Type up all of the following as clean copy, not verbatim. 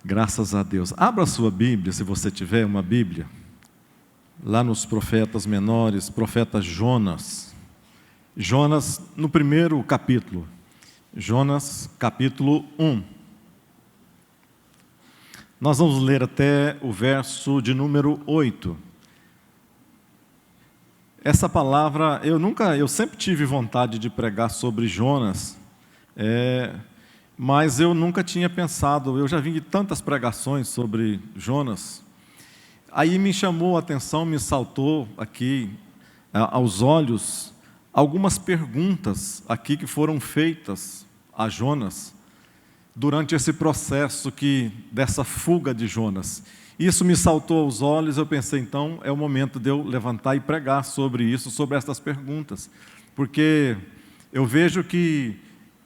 Graças a Deus. Abra a sua Bíblia, se você tiver uma Bíblia, lá nos profetas menores, profeta Jonas. Jonas, no primeiro capítulo. Jonas, capítulo 1. Nós vamos ler até o verso de número 8. Essa palavra, eu sempre tive vontade de pregar sobre Jonas, mas eu nunca tinha pensado, eu já vi tantas pregações sobre Jonas. Aí me chamou a atenção, me saltou aqui aos olhos algumas perguntas aqui que foram feitas a Jonas durante esse processo dessa fuga de Jonas. Isso me saltou aos olhos, eu pensei, então é o momento de eu levantar e pregar sobre isso, sobre essas perguntas, porque eu vejo que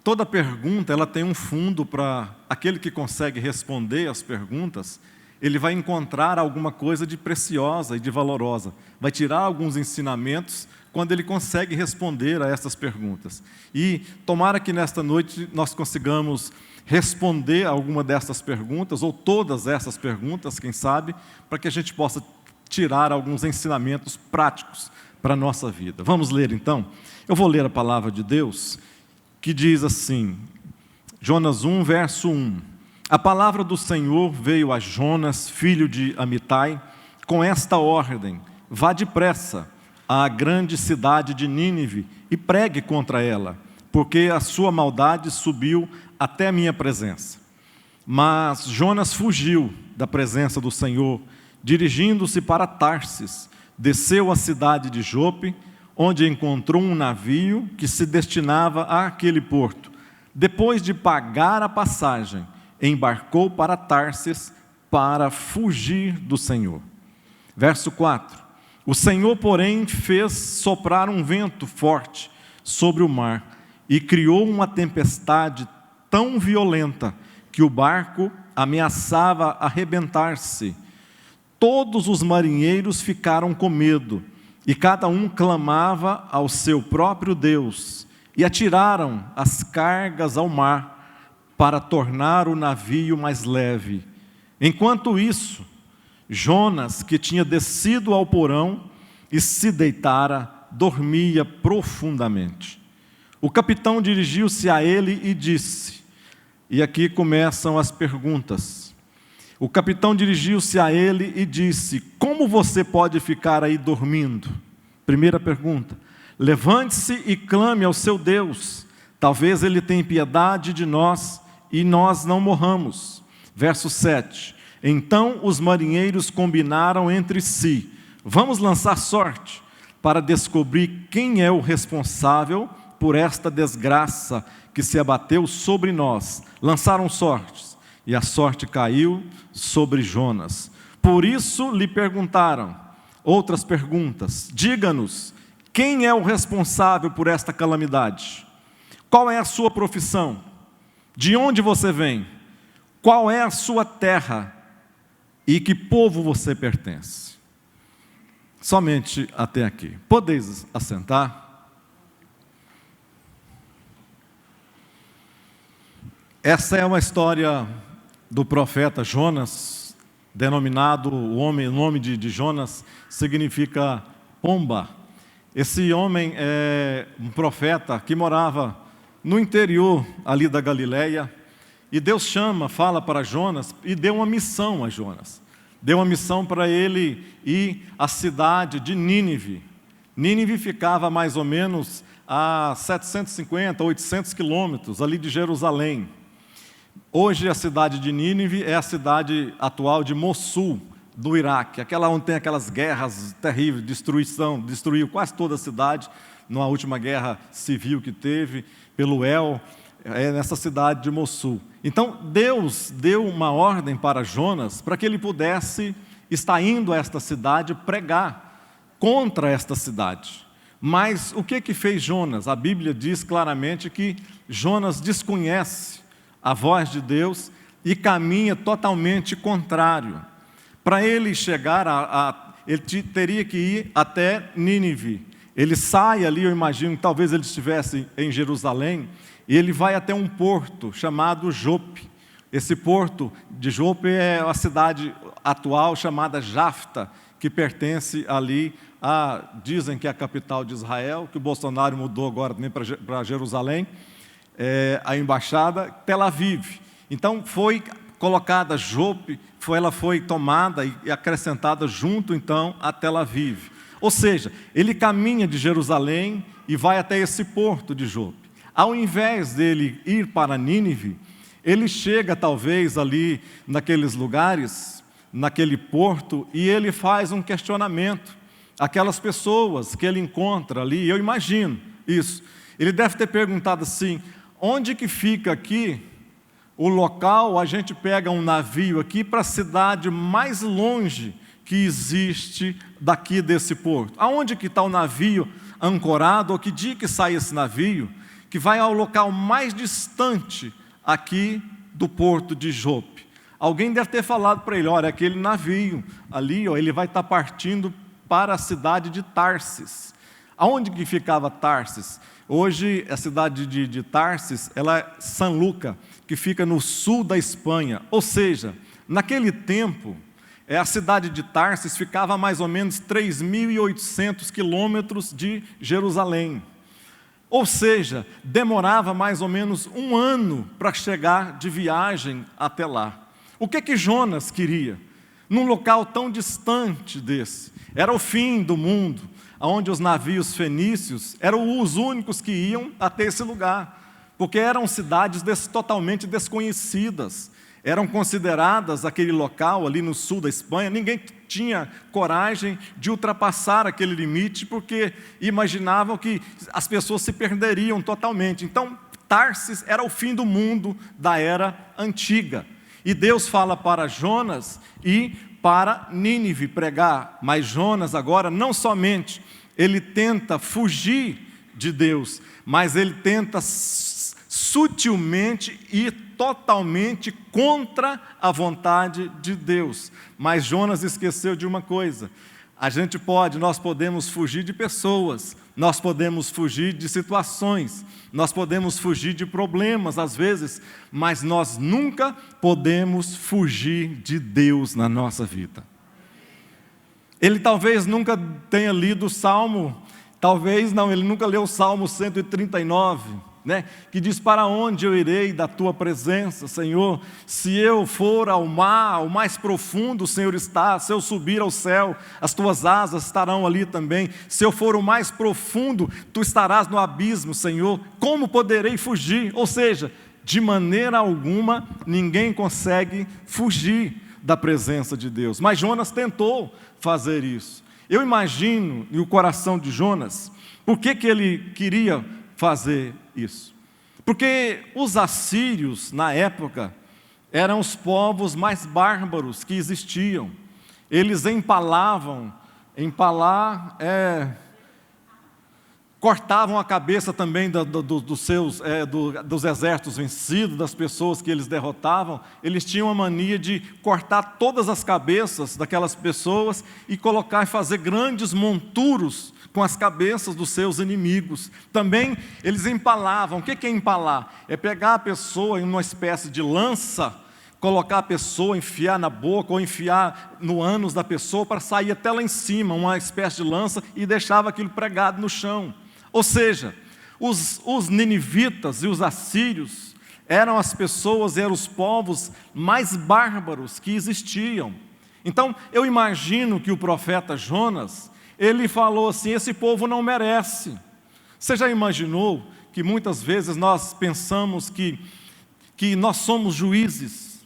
toda pergunta ela tem um fundo para aquele que consegue responder as perguntas. Ele vai encontrar alguma coisa de preciosa e de valorosa, vai tirar alguns ensinamentos quando ele consegue responder a essas perguntas. E tomara que nesta noite nós consigamos responder a alguma dessas perguntas, ou todas essas perguntas, quem sabe, para que a gente possa tirar alguns ensinamentos práticos para a nossa vida. Vamos ler então? Eu vou ler a palavra de Deus, que diz assim, Jonas 1, verso 1. A palavra do Senhor veio a Jonas, filho de Amitai, com esta ordem: vá depressa à grande cidade de Nínive e pregue contra ela, porque a sua maldade subiu até a minha presença. Mas Jonas fugiu da presença do Senhor, dirigindo-se para Tarsis, desceu à cidade de Jope, onde encontrou um navio que se destinava àquele porto. Depois de pagar a passagem, embarcou para Tarsis para fugir do Senhor. Verso 4. O Senhor, porém, fez soprar um vento forte sobre o mar e criou uma tempestade tão violenta que o barco ameaçava arrebentar-se. Todos os marinheiros ficaram com medo e cada um clamava ao seu próprio Deus, e atiraram as cargas ao mar para tornar o navio mais leve. Enquanto isso, Jonas, que tinha descido ao porão e se deitara, dormia profundamente. O capitão dirigiu-se a ele e disse, e aqui começam as perguntas. O capitão dirigiu-se a ele e disse, como você pode ficar aí dormindo? Primeira pergunta, levante-se e clame ao seu Deus, talvez ele tenha piedade de nós e nós não morramos. Verso 7, então os marinheiros combinaram entre si, vamos lançar sorte para descobrir quem é o responsável por esta desgraça que se abateu sobre nós. Lançaram sortes, e a sorte caiu sobre Jonas. Por isso lhe perguntaram outras perguntas. Diga-nos, quem é o responsável por esta calamidade? Qual é a sua profissão? De onde você vem? Qual é a sua terra? E que povo você pertence? Somente até aqui. Podeis assentar? Essa é uma história do profeta Jonas, denominado, o nome de Jonas significa pomba. Esse homem é um profeta que morava no interior ali da Galileia, e Deus fala para Jonas e deu uma missão a Jonas. Deu uma missão para ele ir à cidade de Nínive. Nínive ficava mais ou menos a 750, 800 quilômetros ali de Jerusalém. Hoje a cidade de Nínive é a cidade atual de Mossul, do Iraque, aquela onde tem aquelas guerras terríveis, destruiu quase toda a cidade, na última guerra civil que teve, pelo nessa cidade de Mossul. Então Deus deu uma ordem para Jonas, para que ele pudesse estar indo a esta cidade pregar contra esta cidade. Mas o que fez Jonas? A Bíblia diz claramente que Jonas desconhece a voz de Deus e caminha totalmente contrário. Para ele chegar ele teria que ir até Nínive. Ele sai ali, eu imagino, talvez ele estivesse em Jerusalém, e ele vai até um porto chamado Jope. Esse porto de Jope é a cidade atual chamada Jafta, que pertence ali dizem que é a capital de Israel, que o Bolsonaro mudou agora também para Jerusalém, a embaixada, Tel Aviv. Então foi colocada Jope, ela foi tomada e acrescentada junto então a Tel Aviv. Ou seja, ele caminha de Jerusalém e vai até esse porto de Jope. Ao invés dele ir para Nínive, ele chega talvez ali naqueles lugares, naquele porto, e ele faz um questionamento. Aquelas pessoas que ele encontra ali, eu imagino isso, ele deve ter perguntado assim: onde que fica aqui o local, a gente pega um navio aqui para a cidade mais longe que existe daqui desse porto? Aonde que está o navio ancorado, ou que dia que sai esse navio, que vai ao local mais distante aqui do porto de Jope? Alguém deve ter falado para ele: olha, aquele navio ali, ele vai estar partindo para a cidade de Tarsis. Aonde que ficava Tarsis? Hoje, a cidade de Tarsis, ela é Sanlúcar, que fica no sul da Espanha. Ou seja, naquele tempo, a cidade de Tarsis ficava a mais ou menos 3.800 quilômetros de Jerusalém. Ou seja, demorava mais ou menos 1 ano para chegar de viagem até lá. O que Jonas queria? Num local tão distante desse. Era o fim do mundo, onde os navios fenícios eram os únicos que iam até esse lugar, porque eram cidades totalmente desconhecidas, eram consideradas aquele local ali no sul da Espanha, ninguém tinha coragem de ultrapassar aquele limite, porque imaginavam que as pessoas se perderiam totalmente. Então, Tarsis era o fim do mundo da era antiga, e Deus fala para Jonas ir para Nínive pregar. Mas Jonas agora não somente ele tenta fugir de Deus, mas ele tenta sutilmente ir totalmente contra a vontade de Deus. Mas Jonas esqueceu de uma coisa: nós podemos fugir de pessoas, nós podemos fugir de situações, nós podemos fugir de problemas às vezes, mas nós nunca podemos fugir de Deus na nossa vida. Ele talvez nunca tenha lido o Salmo, ele nunca leu o Salmo 139, que diz: para onde eu irei da tua presença, Senhor? Se eu for ao mar, ao mais profundo, o Senhor está. Se eu subir ao céu, as tuas asas estarão ali também. Se eu for o mais profundo, tu estarás no abismo, Senhor. Como poderei fugir? Ou seja, de maneira alguma, ninguém consegue fugir da presença de Deus. Mas Jonas tentou fazer isso. Eu imagino no coração de Jonas, por que ele queria fazer isso? Porque os assírios, na época, eram os povos mais bárbaros que existiam. Eles cortavam a cabeça também dos exércitos vencidos, das pessoas que eles derrotavam. Eles tinham a mania de cortar todas as cabeças daquelas pessoas e colocar e fazer grandes monturos com as cabeças dos seus inimigos. Também eles empalavam. O que é empalar? É pegar a pessoa em uma espécie de lança, colocar a pessoa, enfiar na boca ou enfiar no ânus da pessoa para sair até lá em cima, uma espécie de lança, e deixava aquilo pregado no chão. Ou seja, os ninivitas e os assírios eram as pessoas, eram os povos mais bárbaros que existiam. Então, eu imagino que o profeta Jonas, ele falou assim: esse povo não merece. Você já imaginou que muitas vezes nós pensamos que nós somos juízes,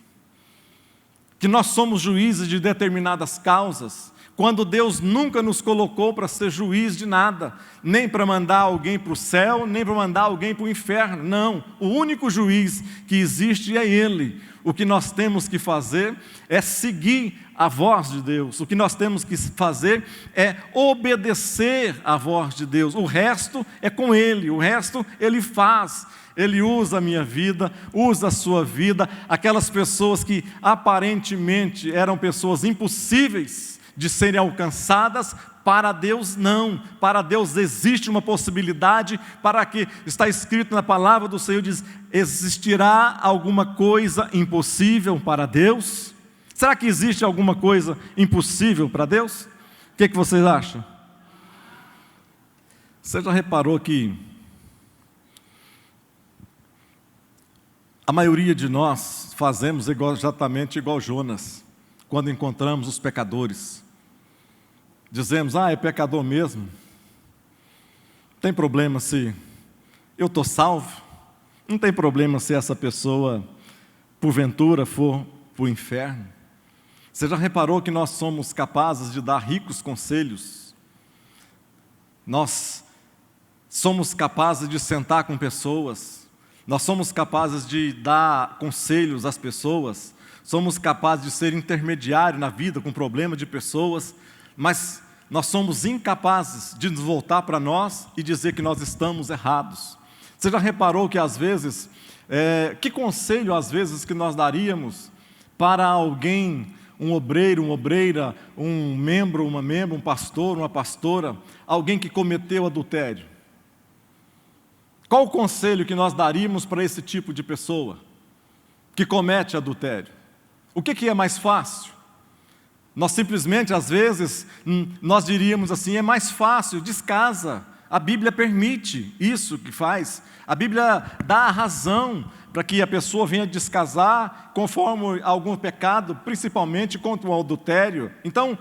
que nós somos juízes de determinadas causas, quando Deus nunca nos colocou para ser juiz de nada, nem para mandar alguém para o céu, nem para mandar alguém para o inferno? Não, o único juiz que existe é Ele. O que nós temos que fazer é seguir a voz de Deus. O que nós temos que fazer é obedecer à voz de Deus. O resto é com Ele, o resto Ele faz. Ele usa a minha vida, usa a sua vida. Aquelas pessoas que aparentemente eram pessoas impossíveis de serem alcançadas, para Deus não. Para Deus existe uma possibilidade, para que está escrito na palavra do Senhor, diz: existirá alguma coisa impossível para Deus? Será que existe alguma coisa impossível para Deus? O que vocês acham? Você já reparou que a maioria de nós fazemos exatamente igual Jonas, quando encontramos os pecadores? Dizemos: é pecador mesmo, não tem problema se eu estou salvo, não tem problema se essa pessoa, porventura, for para o inferno. Você já reparou que nós somos capazes de dar ricos conselhos? Nós somos capazes de sentar com pessoas, nós somos capazes de dar conselhos às pessoas, somos capazes de ser intermediário na vida com problema de pessoas, mas nós somos incapazes de nos voltar para nós e dizer que nós estamos errados. Você já reparou que às vezes, que conselho às vezes que nós daríamos para alguém, um obreiro, uma obreira, um membro, uma membro, um pastor, uma pastora, alguém que cometeu adultério? Qual o conselho que nós daríamos para esse tipo de pessoa que comete adultério? O que é mais fácil? Nós simplesmente, às vezes, nós diríamos assim: é mais fácil, descasa. A Bíblia permite isso que faz. A Bíblia dá a razão para que a pessoa venha descasar conforme algum pecado, principalmente contra o adultério. Então,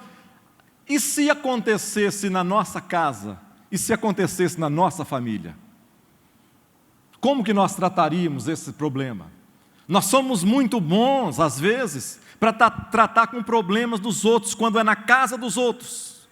e se acontecesse na nossa casa? E se acontecesse na nossa família? Como que nós trataríamos esse problema? Nós somos muito bons, às vezes, para tratar com problemas dos outros, quando é na casa dos outros.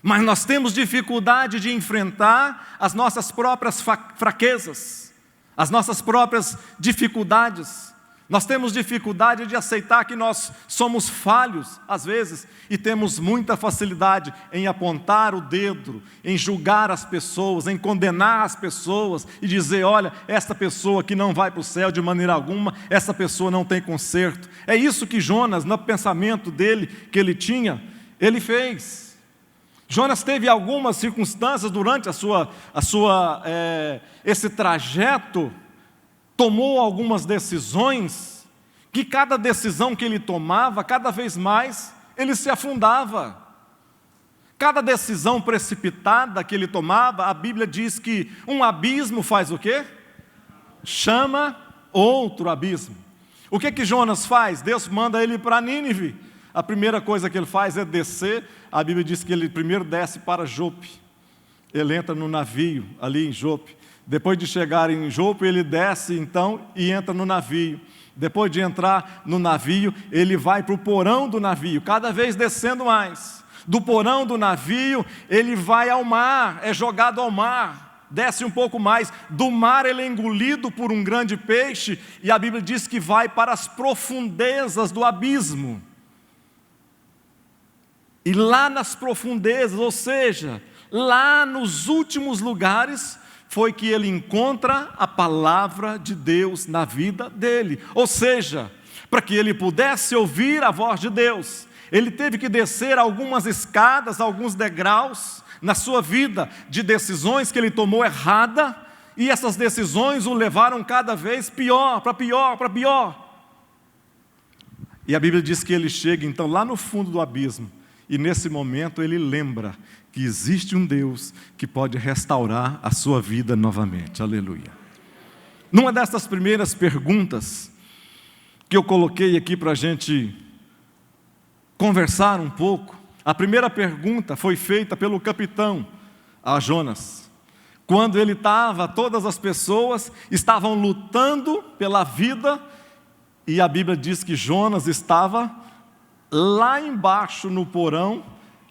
Mas nós temos dificuldade de enfrentar as nossas próprias fraquezas, as nossas próprias dificuldades. Nós temos dificuldade de aceitar que nós somos falhos, às vezes, e temos muita facilidade em apontar o dedo, em julgar as pessoas, em condenar as pessoas e dizer: olha, essa pessoa que não vai para o céu de maneira alguma, essa pessoa não tem conserto. É isso que Jonas, no pensamento dele, que ele tinha, ele fez. Jonas teve algumas circunstâncias durante esse trajeto, tomou algumas decisões, que cada decisão que ele tomava, cada vez mais, ele se afundava. Cada decisão precipitada que ele tomava, a Bíblia diz que um abismo faz o quê? Chama outro abismo. O que Jonas faz? Deus manda ele para Nínive. A primeira coisa que ele faz é descer. A Bíblia diz que ele primeiro desce para Jope. Ele entra no navio ali em Jope. Depois de chegar em Jope, ele desce então e entra no navio. Depois de entrar no navio, ele vai para o porão do navio, cada vez descendo mais. Do porão do navio, ele vai ao mar, é jogado ao mar, desce um pouco mais. Do mar ele é engolido por um grande peixe, e a Bíblia diz que vai para as profundezas do abismo. E lá nas profundezas, ou seja, lá nos últimos lugares, foi que ele encontra a palavra de Deus na vida dele. Ou seja, para que ele pudesse ouvir a voz de Deus, ele teve que descer algumas escadas, alguns degraus na sua vida, de decisões que ele tomou errada, e essas decisões o levaram cada vez pior, para pior, para pior. E a Bíblia diz que ele chega então lá no fundo do abismo, e nesse momento ele lembra que existe um Deus que pode restaurar a sua vida novamente. Aleluia. Numa dessas primeiras perguntas que eu coloquei aqui para a gente conversar um pouco, a primeira pergunta foi feita pelo capitão a Jonas. Quando ele estava, todas as pessoas estavam lutando pela vida, e a Bíblia diz que Jonas estava lá embaixo no porão.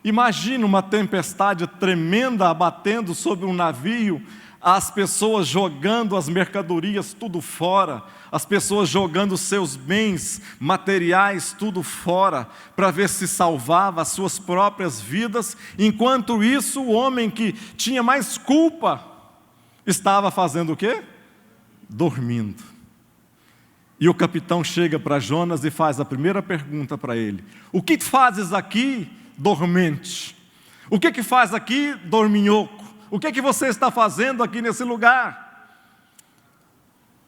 Imagina uma tempestade tremenda abatendo sobre um navio, as pessoas jogando as mercadorias tudo fora, as pessoas jogando seus bens materiais tudo fora, para ver se salvava as suas próprias vidas. Enquanto isso, o homem que tinha mais culpa estava fazendo o quê? Dormindo. E o capitão chega para Jonas e faz a primeira pergunta para ele: o que fazes aqui, dormente? O que faz aqui, dorminhoco? O que você está fazendo aqui nesse lugar?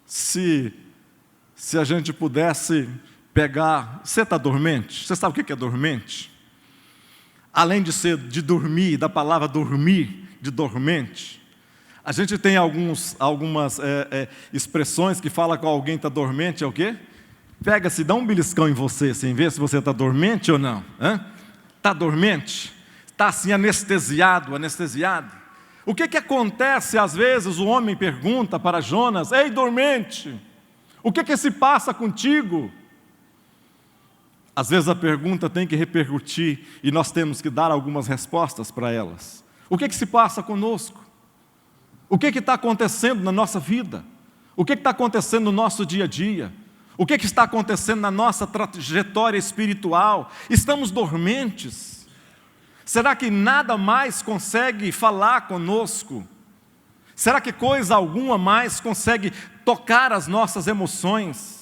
Se a gente pudesse pegar... Você está dormente? Você sabe o que é dormente? Além de ser de dormir, da palavra dormir, de dormente, a gente tem algumas expressões que falam que alguém está dormente, é o quê? Pega-se, dá um beliscão em você, assim, vê se você está dormente ou não. Está dormente? Está assim anestesiado? O que acontece às vezes? O homem pergunta para Jonas: ei, dormente, o que se passa contigo? Às vezes a pergunta tem que repercutir e nós temos que dar algumas respostas para elas. O que se passa conosco? O que está acontecendo na nossa vida? O que está acontecendo no nosso dia a dia? O que está acontecendo na nossa trajetória espiritual? Estamos dormentes? Será que nada mais consegue falar conosco? Será que coisa alguma mais consegue tocar as nossas emoções?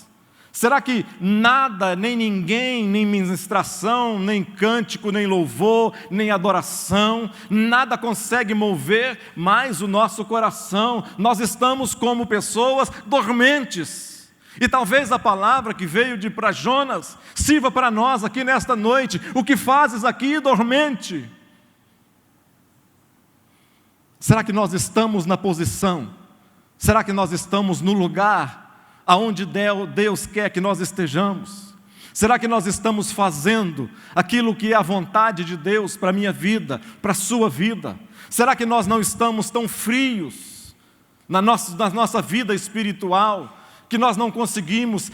Será que nada, nem ninguém, nem ministração, nem cântico, nem louvor, nem adoração, nada consegue mover mais o nosso coração? Nós estamos como pessoas dormentes. E talvez a palavra que veio para Jonas sirva para nós aqui nesta noite. O que fazes aqui, dormente? Será que nós estamos na posição? Será que nós estamos no lugar aonde Deus quer que nós estejamos? Será que nós estamos fazendo aquilo que é a vontade de Deus para a minha vida, para a sua vida? Será que nós não estamos tão frios na nossa vida espiritual, que nós não conseguimos,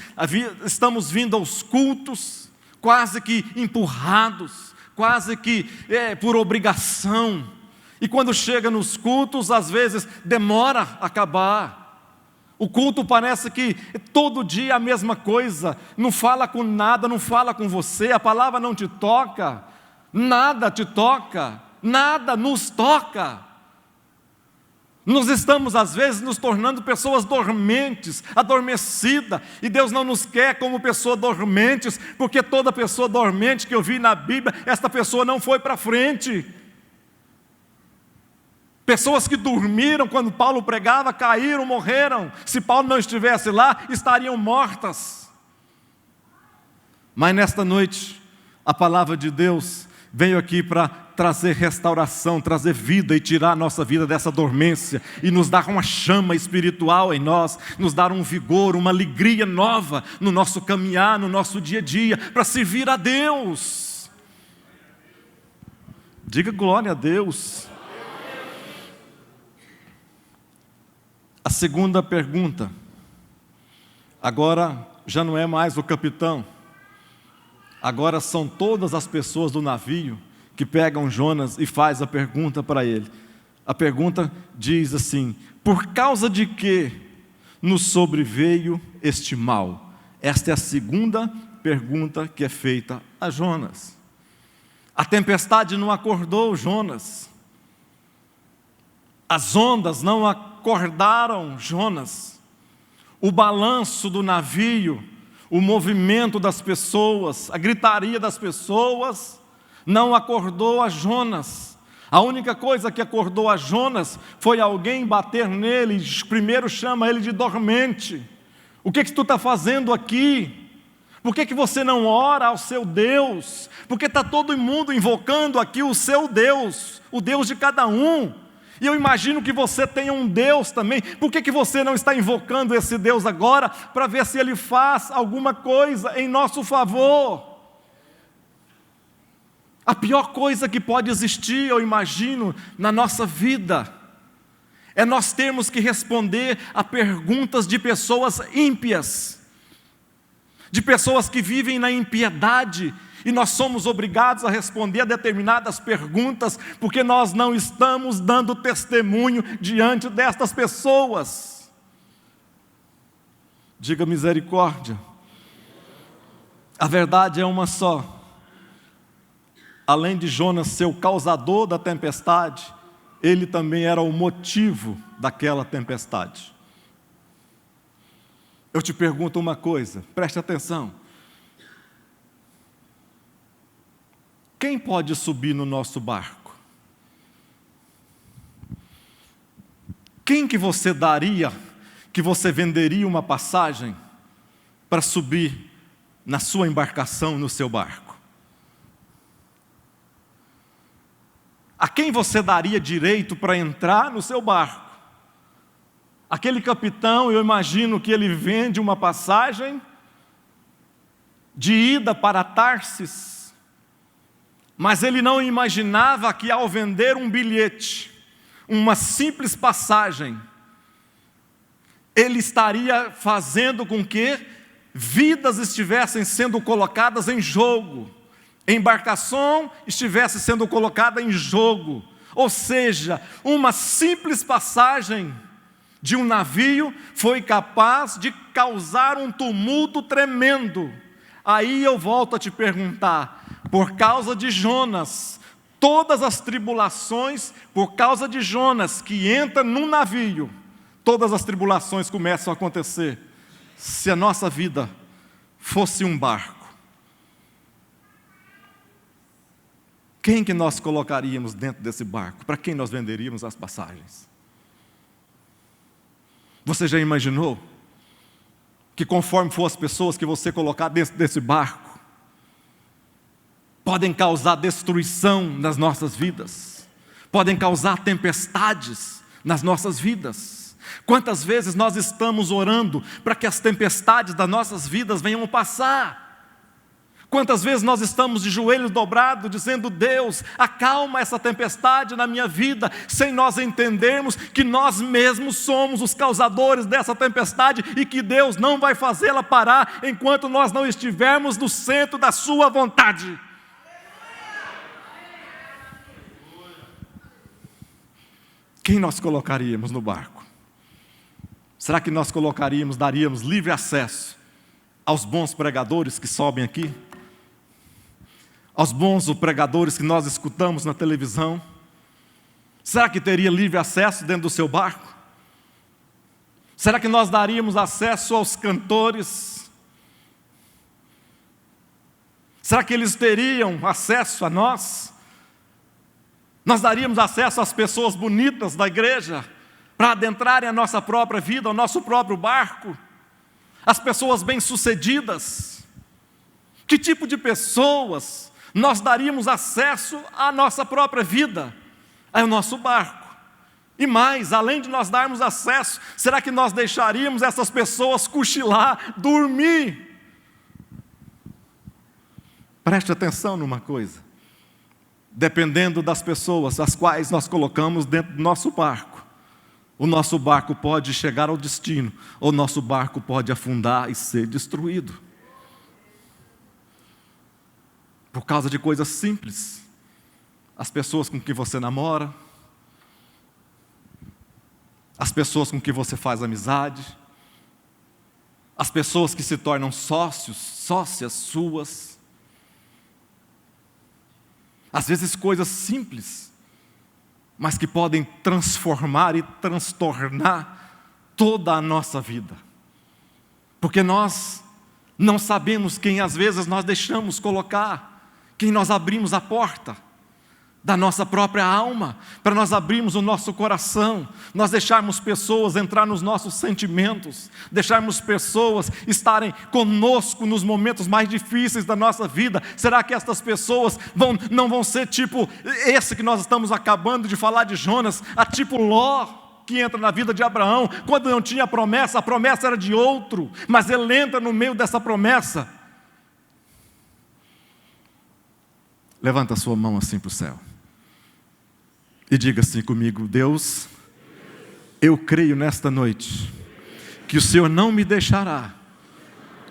estamos vindo aos cultos, quase que empurrados, quase que por obrigação, e quando chega nos cultos, às vezes demora a acabar. O culto parece que todo dia a mesma coisa, não fala com nada, não fala com você, a palavra não te toca, nada te toca, nada nos toca. Nós estamos às vezes nos tornando pessoas dormentes, adormecidas, e Deus não nos quer como pessoas dormentes, porque toda pessoa dormente que eu vi na Bíblia, esta pessoa não foi para frente. Pessoas que dormiram quando Paulo pregava, caíram, morreram. Se Paulo não estivesse lá, estariam mortas. Mas nesta noite, a palavra de Deus veio aqui para trazer restauração, trazer vida e tirar a nossa vida dessa dormência e nos dar uma chama espiritual em nós, nos dar um vigor, uma alegria nova no nosso caminhar, no nosso dia a dia, para servir a Deus. Diga glória a Deus. A segunda pergunta, agora já não é mais o capitão, agora são todas as pessoas do navio que pegam Jonas e faz a pergunta para ele. A pergunta diz assim: por causa de que nos sobreveio este mal? Esta é a segunda pergunta que é feita a Jonas. A tempestade não acordou Jonas, as ondas não acordaram Jonas, o balanço do navio, o movimento das pessoas, a gritaria das pessoas, não acordou a Jonas. A única coisa que acordou a Jonas foi alguém bater nele, primeiro chama ele de dormente. O que tu está fazendo aqui? Por que você não ora ao seu Deus? Porque está todo mundo invocando aqui o seu Deus, o Deus de cada um. E eu imagino que você tenha um Deus também. Por que você não está invocando esse Deus agora, para ver se Ele faz alguma coisa em nosso favor? A pior coisa que pode existir, eu imagino, na nossa vida, é nós termos que responder a perguntas de pessoas ímpias, de pessoas que vivem na impiedade, e nós somos obrigados a responder a determinadas perguntas, porque nós não estamos dando testemunho diante destas pessoas. Diga misericórdia. A verdade é uma só. Além de Jonas ser o causador da tempestade, ele também era o motivo daquela tempestade. Eu te pergunto uma coisa, preste atenção. Quem pode subir no nosso barco? Quem que você daria, que você venderia uma passagem para subir na sua embarcação, no seu barco? A quem você daria direito para entrar no seu barco? Aquele capitão, eu imagino que ele vende uma passagem de ida para Tarsis, mas ele não imaginava que ao vender um bilhete, uma simples passagem, ele estaria fazendo com que vidas estivessem sendo colocadas em jogo, a embarcação estivesse sendo colocada em jogo, ou seja, uma simples passagem de um navio foi capaz de causar um tumulto tremendo. Aí eu volto a te perguntar, por causa de Jonas, todas as tribulações, por causa de Jonas que entra num navio, todas as tribulações começam a acontecer. Se a nossa vida fosse um barco, quem que nós colocaríamos dentro desse barco? Para quem nós venderíamos as passagens? Você já imaginou que conforme for as pessoas que você colocar dentro desse barco, podem causar destruição nas nossas vidas, podem causar tempestades nas nossas vidas? Quantas vezes nós estamos orando para que as tempestades das nossas vidas venham passar? Quantas vezes nós estamos de joelhos dobrados, dizendo: Deus, acalma essa tempestade na minha vida, sem nós entendermos que nós mesmos somos os causadores dessa tempestade e que Deus não vai fazê-la parar enquanto nós não estivermos no centro da sua vontade. Quem nós colocaríamos no barco? Será que nós daríamos livre acesso aos bons pregadores que sobem aqui? Aos bons pregadores que nós escutamos na televisão? Será que teria livre acesso dentro do seu barco? Será que nós daríamos acesso aos cantores? Será que eles teriam acesso a nós? Nós daríamos acesso às pessoas bonitas da igreja para adentrarem a nossa própria vida, ao nosso próprio barco? As pessoas bem-sucedidas? Que tipo de pessoas nós daríamos acesso à nossa própria vida, ao nosso barco? E mais, além de nós darmos acesso, será que nós deixaríamos essas pessoas cochilar, dormir? Preste atenção numa coisa: dependendo das pessoas as quais nós colocamos dentro do nosso barco, o nosso barco pode chegar ao destino, ou o nosso barco pode afundar e ser destruído. Por causa de coisas simples. As pessoas com quem você namora, as pessoas com quem você faz amizade, as pessoas que se tornam sócios, sócias suas. Às vezes coisas simples, mas que podem transformar e transtornar toda a nossa vida. Porque nós não sabemos quem às vezes nós deixamos colocar, quem nós abrimos a porta da nossa própria alma, para nós abrirmos o nosso coração, nós deixarmos pessoas entrar nos nossos sentimentos, deixarmos pessoas estarem conosco nos momentos mais difíceis da nossa vida. Será que estas pessoas não vão ser tipo esse que nós estamos acabando de falar de Jonas, a tipo Ló, que entra na vida de Abraão, quando não tinha promessa, a promessa era de outro, mas ele entra no meio dessa promessa. Levanta a sua mão assim para o céu e diga assim comigo: Deus, eu creio nesta noite que o Senhor não me deixará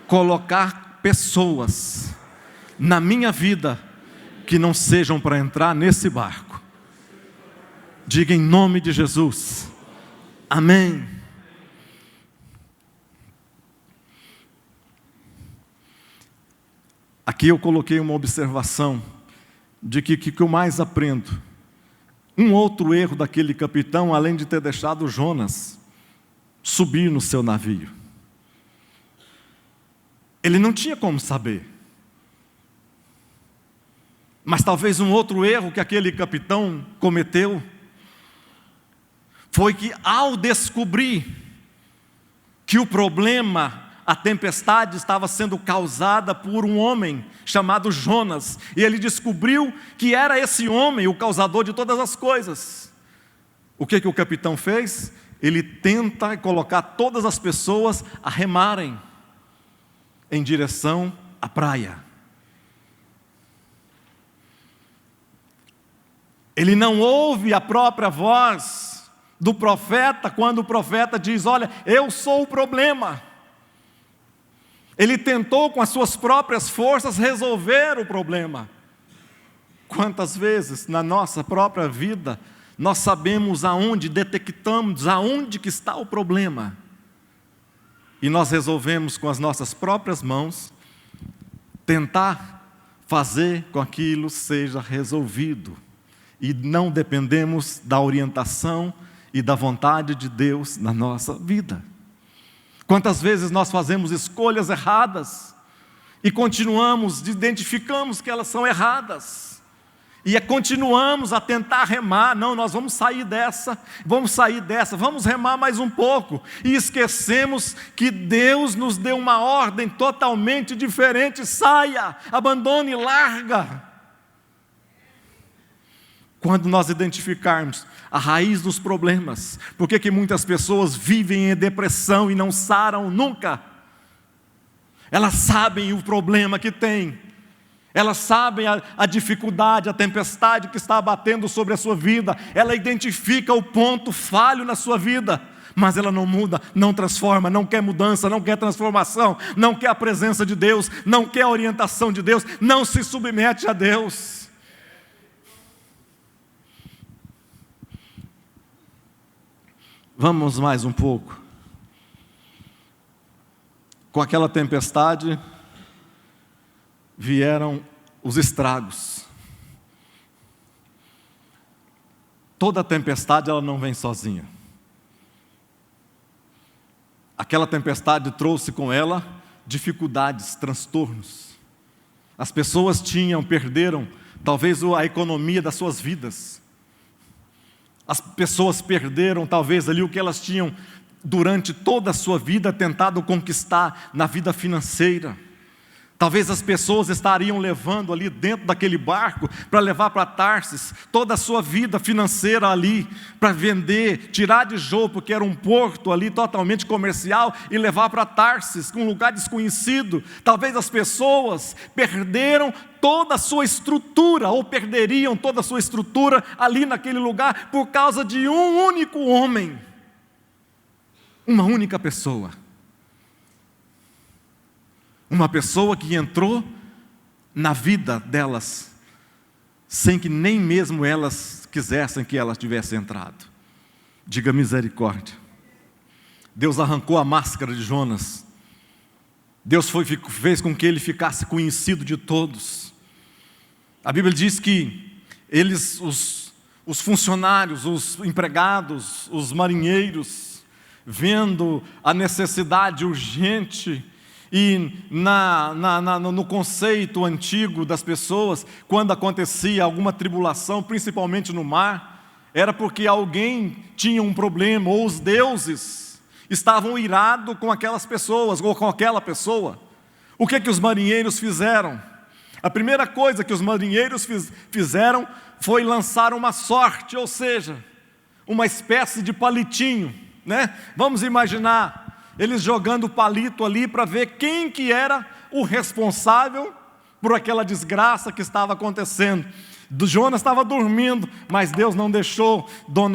colocar pessoas na minha vida que não sejam para entrar nesse barco. Diga em nome de Jesus, amém. Aqui eu coloquei uma observação de que eu mais aprendo. Um outro erro daquele capitão, além de ter deixado Jonas subir no seu navio. Ele não tinha como saber. Mas talvez um outro erro que aquele capitão cometeu foi que, ao descobrir que o problema, a tempestade, estava sendo causada por um homem chamado Jonas, e ele descobriu que era esse homem o causador de todas as coisas, o que o capitão fez? Ele tenta colocar todas as pessoas a remarem em direção à praia. Ele não ouve a própria voz do profeta, quando o profeta diz: olha, eu sou o problema. Ele tentou com as suas próprias forças resolver o problema. Quantas vezes na nossa própria vida nós sabemos aonde, detectamos aonde que está o problema, e nós resolvemos com as nossas próprias mãos tentar fazer com que aquilo seja resolvido, e não dependemos da orientação e da vontade de Deus na nossa vida. Quantas vezes nós fazemos escolhas erradas e continuamos, identificamos que elas são erradas, e continuamos a tentar remar. Não, nós vamos sair dessa, vamos remar mais um pouco, e esquecemos que Deus nos deu uma ordem totalmente diferente: saia, abandone, larga. Quando nós identificarmos a raiz dos problemas, por que muitas pessoas vivem em depressão e não saram nunca? Elas sabem o problema que têm, elas sabem a dificuldade, a tempestade que está abatendo sobre a sua vida, ela identifica o ponto falho na sua vida, mas ela não muda, não transforma, não quer mudança, não quer transformação, não quer a presença de Deus, não quer a orientação de Deus, não se submete a Deus. Vamos mais um pouco. Com aquela tempestade vieram os estragos. Toda tempestade, ela não vem sozinha. Aquela tempestade trouxe com ela dificuldades, transtornos. As pessoas perderam talvez a economia das suas vidas. As pessoas perderam talvez ali o que elas tinham durante toda a sua vida tentado conquistar na vida financeira. Talvez as pessoas estariam levando ali dentro daquele barco para levar para Tarsis toda a sua vida financeira ali, para vender, tirar de Jope, que era um porto ali totalmente comercial, e levar para Tarsis, um lugar desconhecido. Talvez as pessoas perderam toda a sua estrutura, ou perderiam toda a sua estrutura ali naquele lugar, por causa de um único homem, uma única pessoa. Uma pessoa que entrou na vida delas, sem que nem mesmo elas quisessem que ela tivesse entrado. Diga misericórdia. Deus arrancou a máscara de Jonas. Deus fez com que ele ficasse conhecido de todos. A Bíblia diz que eles, os funcionários, os empregados, os marinheiros, vendo a necessidade urgente, e no conceito antigo das pessoas, quando acontecia alguma tribulação, principalmente no mar, era porque alguém tinha um problema, ou os deuses estavam irados com aquelas pessoas, ou com aquela pessoa. O que os marinheiros fizeram? A primeira coisa que os marinheiros fizeram foi lançar uma sorte, ou seja, uma espécie de palitinho, né? Vamos imaginar eles jogando o palito ali para ver quem que era o responsável por aquela desgraça que estava acontecendo. Jonas estava dormindo, mas Deus não deixou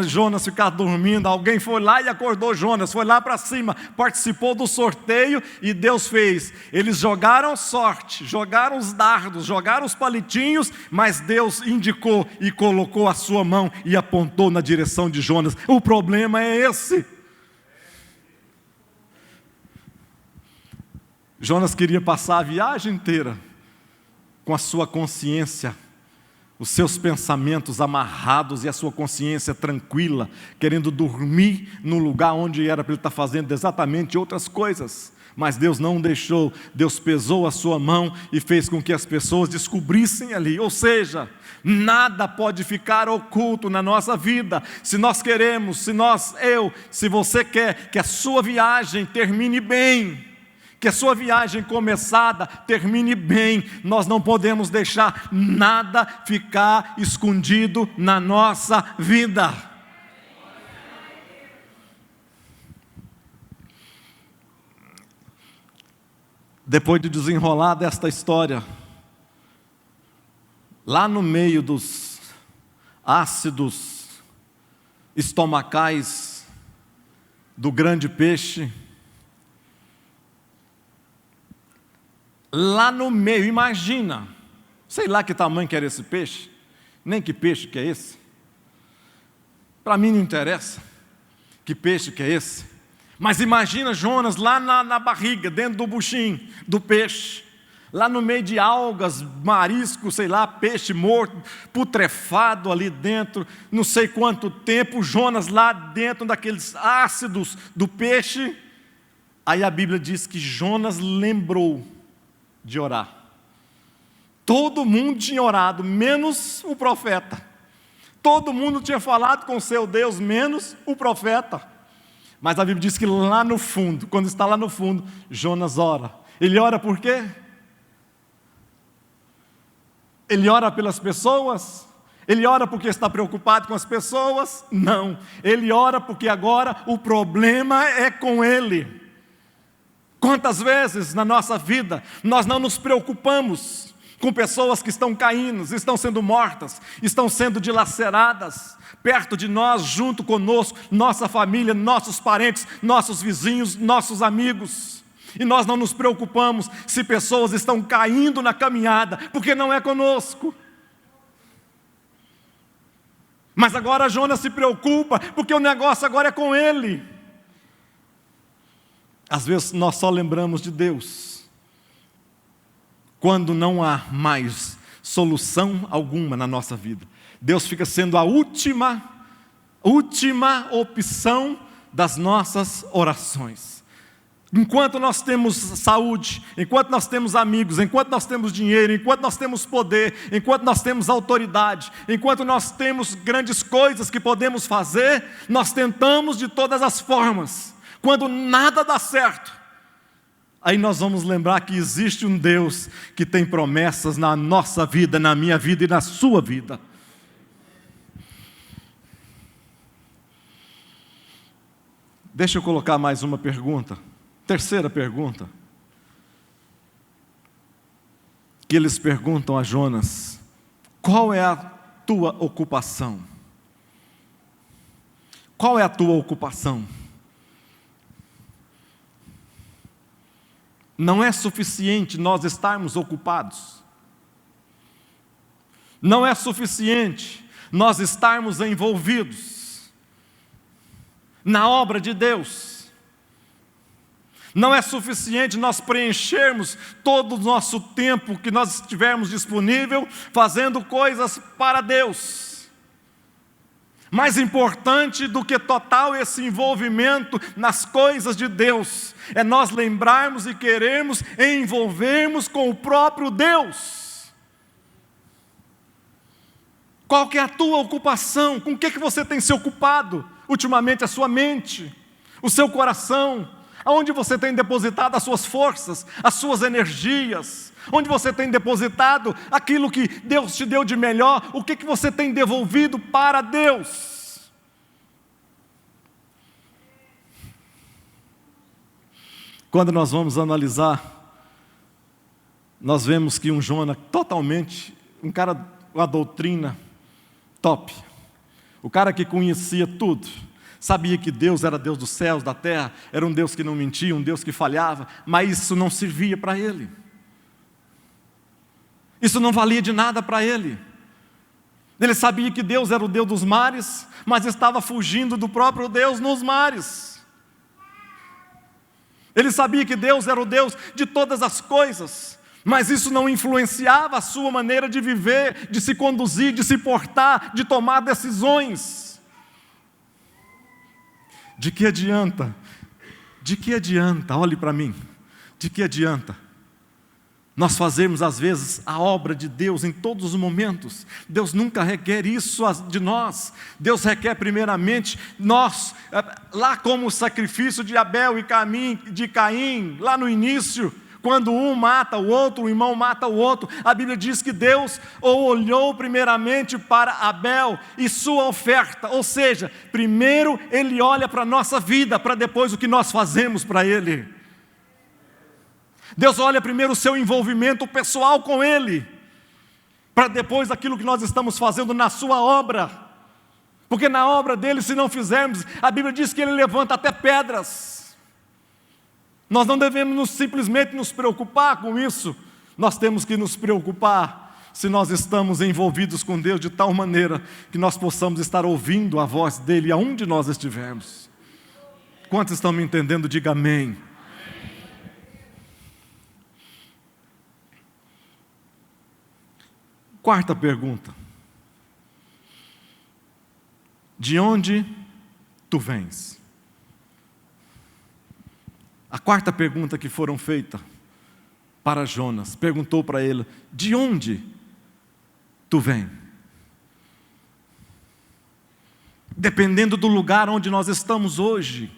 Jonas ficar dormindo. Alguém foi lá e acordou Jonas, foi lá para cima, participou do sorteio, e Deus fez. Eles jogaram sorte, jogaram os dardos, jogaram os palitinhos, mas Deus indicou e colocou a sua mão e apontou na direção de Jonas. O problema é esse. Jonas queria passar a viagem inteira com a sua consciência, os seus pensamentos amarrados e a sua consciência tranquila, querendo dormir no lugar onde era para ele estar fazendo exatamente outras coisas. Mas Deus não deixou, Deus pesou a sua mão e fez com que as pessoas descobrissem ali. Ou seja, nada pode ficar oculto na nossa vida. Se nós queremos, se você quer que a sua viagem termine bem, que a sua viagem começada termine bem, nós não podemos deixar nada ficar escondido na nossa vida. Depois de desenrolar desta história, lá no meio dos ácidos estomacais do grande peixe, lá no meio, imagina, sei lá que tamanho que era esse peixe, nem que peixe que é esse, para mim não interessa que peixe que é esse. Mas imagina Jonas lá na barriga, dentro do buchinho do peixe, lá no meio de algas, marisco, sei lá, peixe morto, putrefado ali dentro, não sei quanto tempo, Jonas lá dentro daqueles ácidos do peixe. Aí a Bíblia diz que Jonas lembrou de orar. Todo mundo tinha orado, menos o profeta. Todo mundo tinha falado com seu Deus, menos o profeta. Mas a Bíblia diz que lá no fundo, quando está lá no fundo, Jonas ora. Ele ora por quê? Ele ora pelas pessoas? Ele ora porque está preocupado com as pessoas? Não. Ele ora porque agora o problema é com ele. Quantas vezes na nossa vida nós não nos preocupamos com pessoas que estão caindo, estão sendo mortas, estão sendo dilaceradas, perto de nós, junto conosco, nossa família, nossos parentes, nossos vizinhos, nossos amigos. E nós não nos preocupamos se pessoas estão caindo na caminhada, porque não é conosco. Mas agora Jonas se preocupa, porque o negócio agora é com ele. Às vezes nós só lembramos de Deus quando não há mais solução alguma na nossa vida. Deus fica sendo a última opção das nossas orações. Enquanto nós temos saúde, enquanto nós temos amigos, enquanto nós temos dinheiro, enquanto nós temos poder, enquanto nós temos autoridade, enquanto nós temos grandes coisas que podemos fazer, nós tentamos de todas as formas. Quando nada dá certo, aí nós vamos lembrar que existe um Deus que tem promessas na nossa vida, na minha vida e na sua vida. Deixa eu colocar mais uma pergunta. Terceira pergunta. Que eles perguntam a Jonas: qual é a tua ocupação? Qual é a tua ocupação? Não é suficiente nós estarmos ocupados. Não é suficiente nós estarmos envolvidos na obra de Deus. Não é suficiente nós preenchermos todo o nosso tempo que nós estivermos disponível fazendo coisas para Deus. Mais importante do que total esse envolvimento nas coisas de Deus é nós lembrarmos e querermos envolvermos com o próprio Deus. Qual que é a tua ocupação? Com o que você tem se ocupado ultimamente? A sua mente, o seu coração, aonde você tem depositado as suas forças, as suas energias, onde você tem depositado aquilo que Deus te deu de melhor, o que você tem devolvido para Deus? Quando nós vamos analisar, nós vemos que um Jonas totalmente, um cara, uma doutrina top, o cara que conhecia tudo, sabia que Deus era Deus dos céus, da terra, era um Deus que não mentia, um Deus que falhava, mas isso não servia para ele. Isso não valia de nada para ele. Ele sabia que Deus era o Deus dos mares, mas estava fugindo do próprio Deus nos mares. Ele sabia que Deus era o Deus de todas as coisas, mas isso não influenciava a sua maneira de viver, de se conduzir, de se portar, de tomar decisões. De que adianta? De que adianta? Olhe para mim. De que adianta nós fazermos às vezes a obra de Deus em todos os momentos? Deus nunca requer isso de nós. Deus requer primeiramente nós, lá como o sacrifício de Abel e de Caim, lá no início, quando um mata o outro, o irmão mata o outro, a Bíblia diz que Deus olhou primeiramente para Abel e sua oferta, ou seja, primeiro Ele olha para a nossa vida, para depois o que nós fazemos para Ele. Deus olha primeiro o seu envolvimento pessoal com Ele, para depois aquilo que nós estamos fazendo na sua obra, porque na obra dEle, se não fizermos, a Bíblia diz que Ele levanta até pedras. Nós não devemos simplesmente nos preocupar com isso, nós temos que nos preocupar se nós estamos envolvidos com Deus de tal maneira que nós possamos estar ouvindo a voz dEle aonde nós estivermos. Quantos estão me entendendo? Diga amém. Quarta pergunta: de onde tu vens? A quarta pergunta que foram feita para Jonas, perguntou para ele: de onde tu vem? Dependendo do lugar onde nós estamos hoje,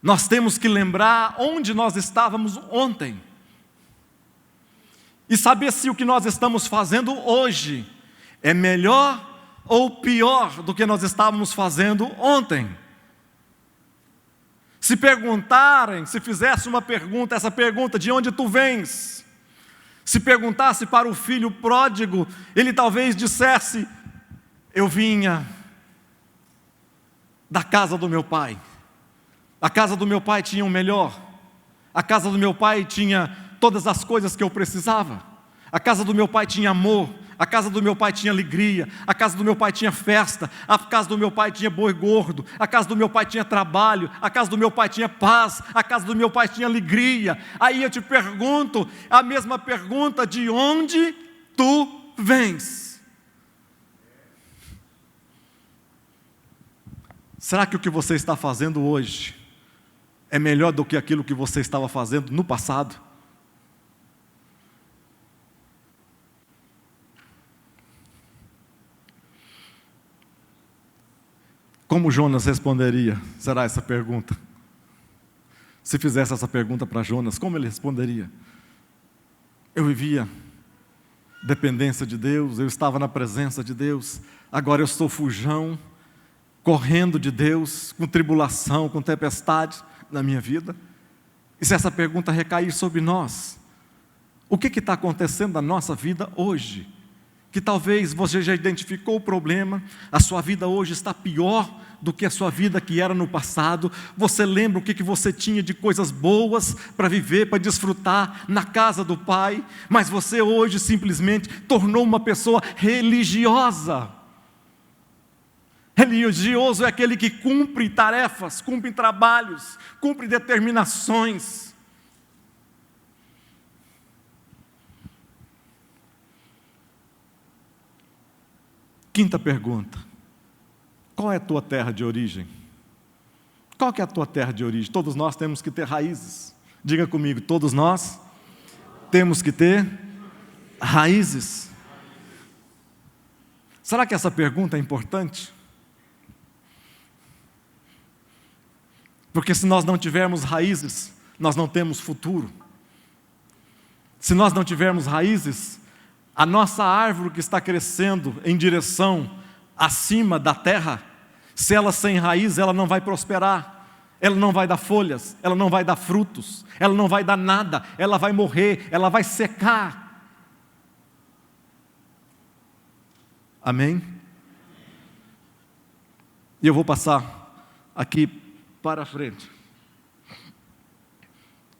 nós temos que lembrar onde nós estávamos ontem e saber se o que nós estamos fazendo hoje é melhor ou pior do que nós estávamos fazendo ontem. Se perguntarem, se fizesse uma pergunta, essa pergunta: de onde tu vens? Se perguntasse para o filho pródigo, ele talvez dissesse: eu vinha da casa do meu pai. A casa do meu pai tinha o melhor. A casa do meu pai tinha todas as coisas que eu precisava. A casa do meu pai tinha amor. A casa do meu pai tinha alegria. A casa do meu pai tinha festa. A casa do meu pai tinha boi gordo. A casa do meu pai tinha trabalho. A casa do meu pai tinha paz. A casa do meu pai tinha alegria. Aí eu te pergunto a mesma pergunta: de onde tu vens? Será que o que você está fazendo hoje é melhor do que aquilo que você estava fazendo no passado? Como Jonas responderia? Será essa pergunta? Se fizesse essa pergunta para Jonas, como ele responderia? Eu vivia dependência de Deus, eu estava na presença de Deus, agora eu estou fujão, correndo de Deus, com tribulação, com tempestade na minha vida. E se essa pergunta recair sobre nós, o que está acontecendo na nossa vida hoje? Que talvez você já identificou o problema, a sua vida hoje está pior do que a sua vida que era no passado. Você lembra o que você tinha de coisas boas para viver, para desfrutar na casa do Pai, mas você hoje simplesmente tornou uma pessoa religiosa. Religioso é aquele que cumpre tarefas, cumpre trabalhos, cumpre determinações. Quinta pergunta: qual é a tua terra de origem? Qual que é a tua terra de origem? Todos nós temos que ter raízes. Diga comigo: todos nós temos que ter raízes. Será que essa pergunta é importante? Porque se nós não tivermos raízes, nós não temos futuro. Se nós não tivermos raízes, a nossa árvore que está crescendo em direção acima da terra, se ela sem raiz, ela não vai prosperar, ela não vai dar folhas, ela não vai dar frutos, ela não vai dar nada, ela vai morrer, ela vai secar. Amém? E eu vou passar aqui para frente.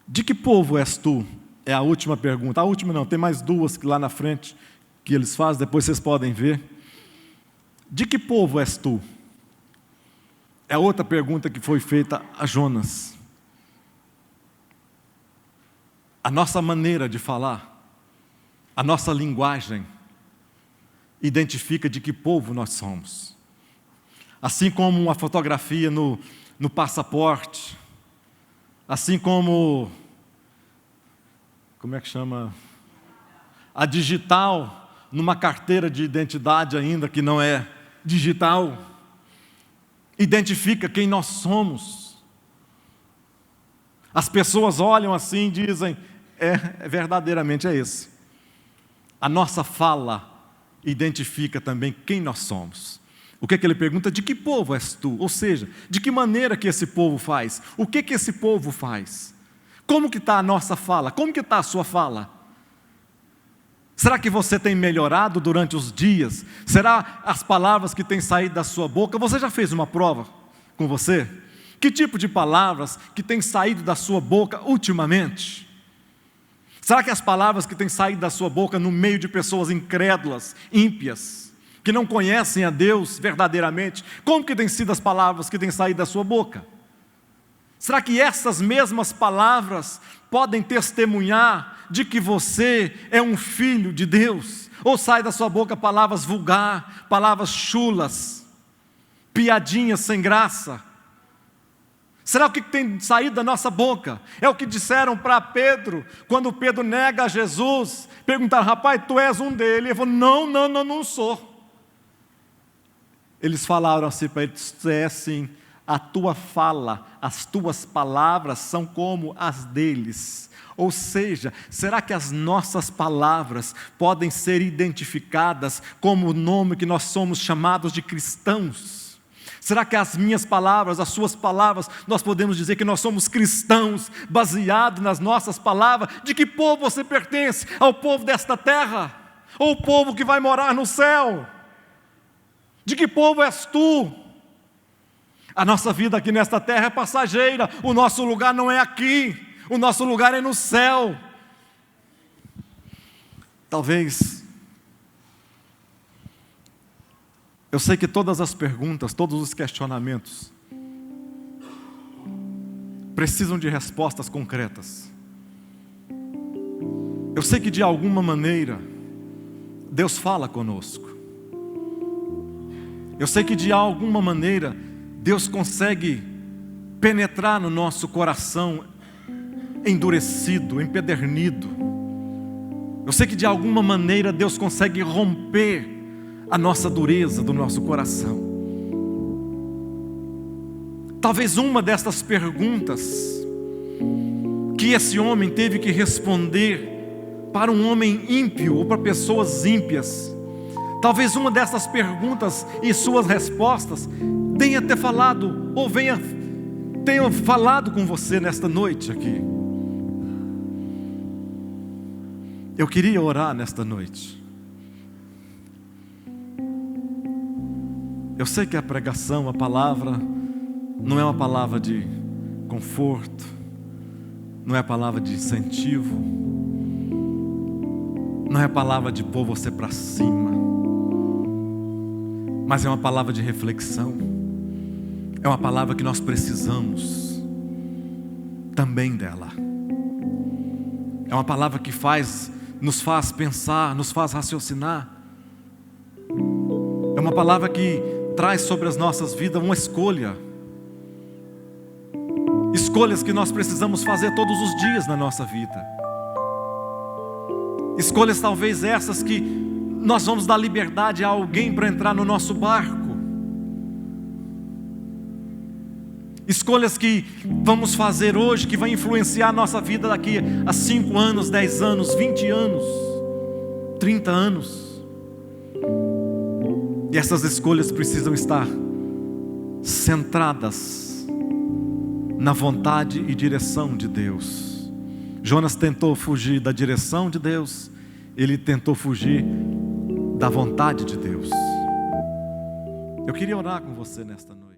De que povo és tu? É a última pergunta. A última não, tem mais duas que lá na frente que eles fazem, depois vocês podem ver. De que povo és tu? É outra pergunta que foi feita a Jonas. A nossa maneira de falar, a nossa linguagem, identifica de que povo nós somos. Assim como uma fotografia no no passaporte, assim como é que chama? A digital, numa carteira de identidade ainda que não é digital, identifica quem nós somos. As pessoas olham assim e dizem, verdadeiramente é esse. A nossa fala identifica também quem nós somos. O que ele pergunta? De que povo és tu? Ou seja, de que maneira que esse povo faz? O que esse povo faz? Como que está a nossa fala? Como que está a sua fala? Será que você tem melhorado durante os dias? Será as palavras que têm saído da sua boca? Você já fez uma prova com você? Que tipo de palavras que têm saído da sua boca ultimamente? Será que as palavras que têm saído da sua boca no meio de pessoas incrédulas, ímpias, que não conhecem a Deus verdadeiramente, como que têm sido as palavras que têm saído da sua boca? Será que essas mesmas palavras podem testemunhar de que você é um filho de Deus? Ou sai da sua boca palavras vulgar, palavras chulas, piadinhas sem graça? Será o que tem saído da nossa boca? É o que disseram para Pedro, quando Pedro nega a Jesus. Perguntaram, rapaz, tu és um dele? Ele falou, não sou. Eles falaram assim para ele, é assim, a tua fala, as tuas palavras são como as deles. Ou seja, será que as nossas palavras podem ser identificadas como o nome que nós somos chamados de cristãos? Será que as minhas palavras, as suas palavras, nós podemos dizer que nós somos cristãos, baseado nas nossas palavras? De que povo você pertence? Ao povo desta terra? Ou o povo que vai morar no céu? De que povo és tu? A nossa vida aqui nesta terra é passageira, o nosso lugar não é aqui, o nosso lugar é no céu. Talvez, eu sei que todas as perguntas, todos os questionamentos precisam de respostas concretas. Eu sei que de alguma maneira Deus fala conosco. Eu sei que de alguma maneira Deus consegue penetrar no nosso coração endurecido, empedernido. Eu sei que de alguma maneira Deus consegue romper a nossa dureza do nosso coração. Talvez uma dessas perguntas que esse homem teve que responder para um homem ímpio ou para pessoas ímpias, talvez uma dessas perguntas e suas respostas tenha até falado ou tenha falado com você nesta noite aqui. Eu queria orar nesta noite. Eu sei que a pregação, a palavra, não é uma palavra de conforto, não é palavra de incentivo, não é palavra de pôr você para cima, mas é uma palavra de reflexão, é uma palavra que nós precisamos também dela. É uma palavra que nos faz pensar, nos faz raciocinar. É uma palavra que traz sobre as nossas vidas uma escolha. Escolhas que nós precisamos fazer todos os dias na nossa vida. Escolhas talvez essas que nós vamos dar liberdade a alguém para entrar no nosso barco. Escolhas que vamos fazer hoje, que vai influenciar a nossa vida daqui a 5 anos, 10 anos, 20 anos, 30 anos. E essas escolhas precisam estar centradas na vontade e direção de Deus. Jonas tentou fugir da direção de Deus, ele tentou fugir da vontade de Deus. Eu queria orar com você nesta noite.